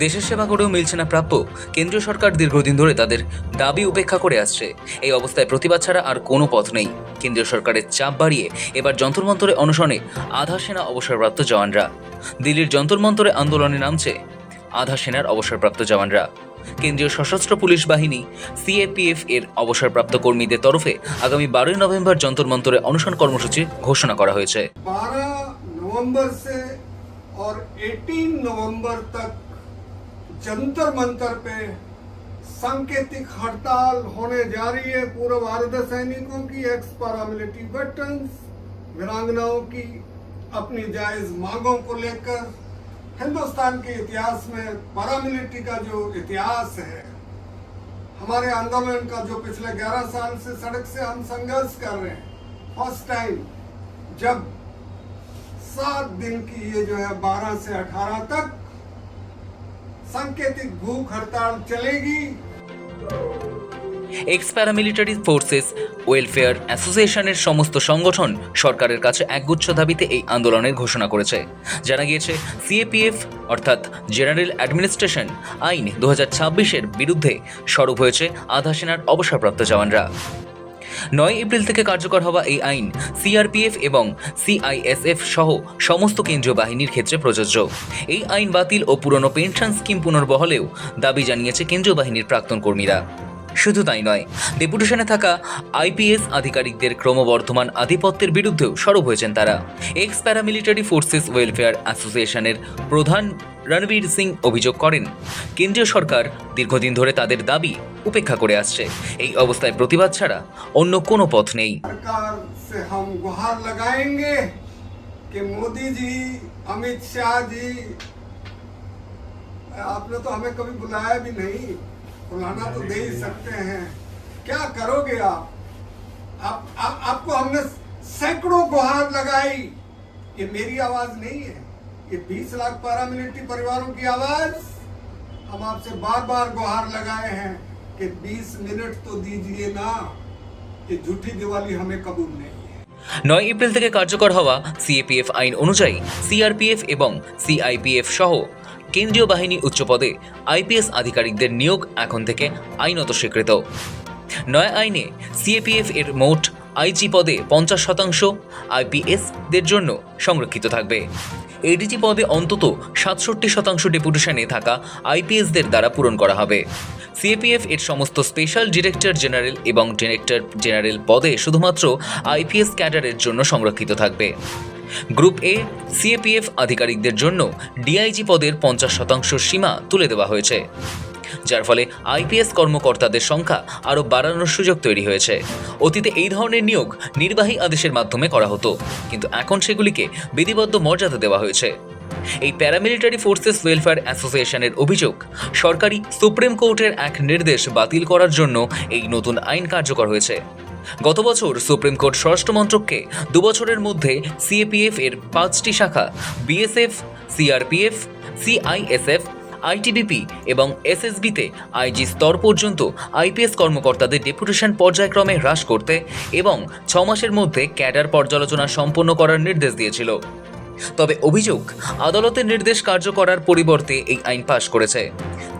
দেশের সেবা করেও মিলছে না প্রাপ্য। কেন্দ্রীয় সরকার দীর্ঘদিন ধরে তাদের দাবি উপেক্ষা করে আসছে। এই অবস্থায় প্রতিবাদ ছাড়া আর কোনো পথ নেই। কেন্দ্রীয় সরকারের চাপ বাড়িয়ে এবার যন্তর মন্তরে অনশনে আধা সেনা অবসরপ্রাপ্ত জওয়ানরা। দিল্লির যন্তর মন্তরে আন্দোলনে নামছে আধা সেনার অবসরপ্রাপ্ত জওয়ানরা। কেন্দ্রীয় সশস্ত্র পুলিশ বাহিনী সিএপিএফ এর অবসরপ্রাপ্ত কর্মীদের তরফে আগামী 12 নভেম্বর যন্তর মন্তরে অনশন কর্মসূচি ঘোষণা করা হয়েছে। 12 नवंबर से और 18 नवंबर तक जंतर मंतर पे सांकेतिक हड़ताल होने जा रही है। पूर्व भारत सैनिकों की, एक्स पैरामिलिट्री वेटरन्स, वीरांगनाओं की अपनी जायज मांगों को लेकर हिंदुस्तान के इतिहास में पैरामिलिट्री का जो इतिहास है, हमारे आंदोलन का जो पिछले 11 साल से सड़क से हम संघर्ष कर रहे हैं, फर्स्ट टाइम जब 7 दिन की ये जो है 12 से 18 तक सांकेतिक भूख हड़ताल चलेगी। এক্স প্যারামিলিটারি ফোর্সেস ওয়েলফেয়ার অ্যাসোসিয়েশনের সমস্ত সংগঠন সরকারের কাছে একগুচ্ছ দাবিতে এই আন্দোলনের ঘোষণা করেছে। জানা গিয়েছে সিএপিএফ অর্থাৎ জেনারেল অ্যাডমিনিস্ট্রেশন আইন 2026-এর বিরুদ্ধে সরব হয়েছে আধা সেনার অবসরপ্রাপ্ত জওয়ানরা। 9 এপ্রিল থেকে কার্যকর হওয়া এই আইন সিআরপিএফ এবং সিআইএসএফ সহ সমস্ত কেন্দ্রীয় বাহিনীর ক্ষেত্রে প্রযোজ্য। এই আইন বাতিল ও পুরনো পেনশন স্কিম পুনর্বহালেও দাবি জানিয়েছে কেন্দ্রীয় বাহিনীর প্রাক্তন কর্মীরা। শুধু তাই নয়, ডেপুটেশনে থাকা আইপিএস আধিকারিকদের ক্রমবর্ধমান আধিপত্যের বিরুদ্ধেও সরব হয়েছেন তারা। এক্স প্যারামিলিটারি ফোর্সেস ওয়েলফেয়ার অ্যাসোসিয়েশনের প্রধান রণবীর সিং অভিযোগ করেন, কেন্দ্রীয় সরকার দীর্ঘদিন ধরে তাদের দাবি উপেক্ষা করে আসছে। এই অবস্থায় প্রতিবাদ ছাড়া অন্য কোনো পথ নেই। सरकार से हम गुहार लगाएंगे कि मोदी जी, अमित शाह जी, आपने तो हमें कभी बुलाया भी नहीं, बुलाना तो दे ही सकते हैं। क्या करोगे आपको हमने सैकड़ों गुहार लगाई। ये मेरी आवाज नहीं है, ये 20 लाख पैरामिलिट्री परिवारों की आवाज। हम आपसे बार बार गुहार लगाए हैं कि 20 मिनट तो दीजिए ना, ये झूठी दिवाली हमें कबूल नहीं है। 9 এপ্রিল থেকে কার্যকর হওয়া সিএপিএফ আইন অনুযায়ী সিআরপিএফ এবং সিআইপিএফ সহ কেন্দ্রীয় বাহিনী উচ্চপদে আইপিএস আধিকারিকদের নিয়োগ এখন থেকে আইনত স্বীকৃত। নয়া আইনে সিএপিএফ এর মোট আইজি পদে 50% আইপিএসদের জন্য সংরক্ষিত থাকবে। এডিজি পদে অন্তত 67% ডেপুটেশনে থাকা আইপিএসদের দ্বারা পূরণ করা হবে। সিএপিএফ এর সমস্ত স্পেশাল ডিরেক্টর জেনারেল এবং ডিরেক্টর জেনারেল পদে শুধুমাত্র আইপিএস ক্যাডারের জন্য সংরক্ষিত থাকবে। গ্রুপ এ সিএপিএফ আধিকারিকদের জন্য ডিআইজি পদের 50% সীমা তুলে দেওয়া হয়েছে, যার ফলে আইপিএস কর্মকর্তাদের সংখ্যা আরও বাড়ানোর সুযোগ তৈরি হয়েছে। অতীতে এই ধরনের নিয়োগ নির্বাহী আদেশের মাধ্যমে করা হতো, কিন্তু এখন সেগুলিকে বিধিবদ্ধ মর্যাদা দেওয়া হয়েছে। এই প্যারামিলিটারি ফোর্সেস ওয়েলফেয়ার অ্যাসোসিয়েশনের অভিযোগ, সরকারি সুপ্রিম কোর্টের এক নির্দেশ বাতিল করার জন্য এই নতুন আইন কার্যকর হয়েছে। গত বছর সুপ্রিম কোর্ট স্বরাষ্ট্র মন্ত্রককে 2 বছরের মধ্যে সিএপিএফ এর 5টি শাখা বিএসএফ, সিআরপিএফ, সিআইএসএফ, আইটিবিপি এবং এসএসবিতে আইজি স্তর পর্যন্ত আইপিএস কর্মকর্তাদের ডেপুটেশন পর্যায়ক্রমে হ্রাস করতে এবং 6 মাসের মধ্যে ক্যাডার পর্যালোচনা সম্পন্ন করার নির্দেশ দিয়েছিল। তবে অভিযোগ, আদালতের নির্দেশ কার্য করার পরিবর্তে এই আইন পাশ করেছে,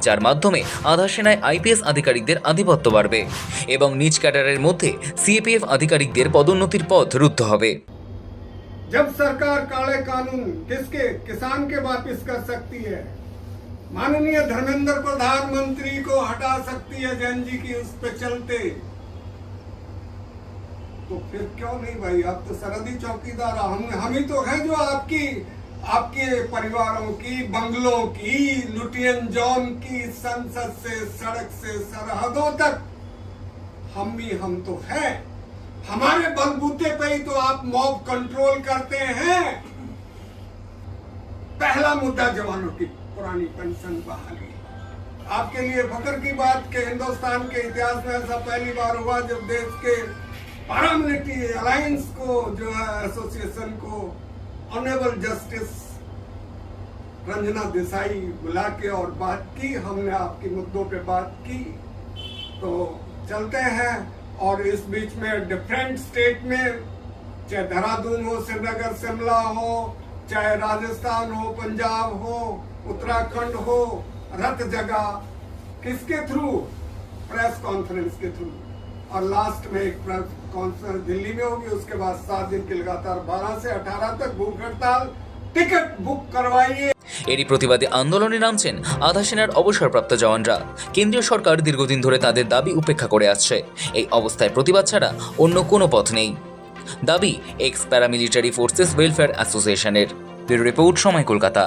যার মাধ্যমে আধা সেনায় আইপিএস আধিকারিকদের আধিপত্য বাড়বে এবং নিজ ক্যাডারের মধ্যে সিএপিএফ আধিকারিকদের পদোন্নতির পথ রুদ্ধ হবে। जब सरकार काले कानून किसके, किसान के वापिस कर सकती है, माननीय धर्मेंद्र प्रधानमंत्री को हटा सकती है जैन जी की उस पे चलते, तो फिर क्यों नहीं भाई? आप तो सरहदी चौकीदार, हम ही तो हैं जो आपके परिवारों की, बंगलों की, लुटियन जॉन की, संसद से सड़क से सरहदों तक हम तो हैं। हमारे बलबूते पे ही तो आप मॉब कंट्रोल करते हैं। पहला मुद्दा जवानों की पुरानी पेंशन बहाली। आपके लिए फख्र की बात कि हिंदुस्तान के इतिहास में ऐसा पहली बार हुआ जब देश के पैरामिलिट्री अलायंस को, जो है एसोसिएशन को, ऑनरेबल जस्टिस रंजना देसाई बुला के और बात की। हमने आपके मुद्दों पे बात की, तो चलते हैं। और इस बीच में डिफरेंट स्टेट में, चाहे देहरादून हो, श्रीनगर, शिमला हो, चाहे राजस्थान हो, पंजाब हो, उत्तराखंड हो, रथ जगा किसके थ्रू? प्रेस कॉन्फ्रेंस के थ्रू। और लास्ट में एक प्रेस कॉन्फ्रेंस दिल्ली में होगी, उसके बाद 7 दिन की लगातार 12 से 18 तक भूख हड़ताल। टिकट बुक करवाइए। এরই প্রতিবাদে আন্দোলনে নামছেন আধা সেনার অবসরপ্রাপ্ত জওয়ানরা। কেন্দ্রীয় সরকার দীর্ঘদিন ধরে তাদের দাবি উপেক্ষা করে আসছে। এই অবস্থায় প্রতিবাদ ছাড়া অন্য কোনো পথ নেই। দাবি এক্স প্যারামিলিটারি ফোর্সেস ওয়েলফেয়ার অ্যাসোসিয়েশনের। ব্যুরো রিপোর্ট, সময়, কলকাতা।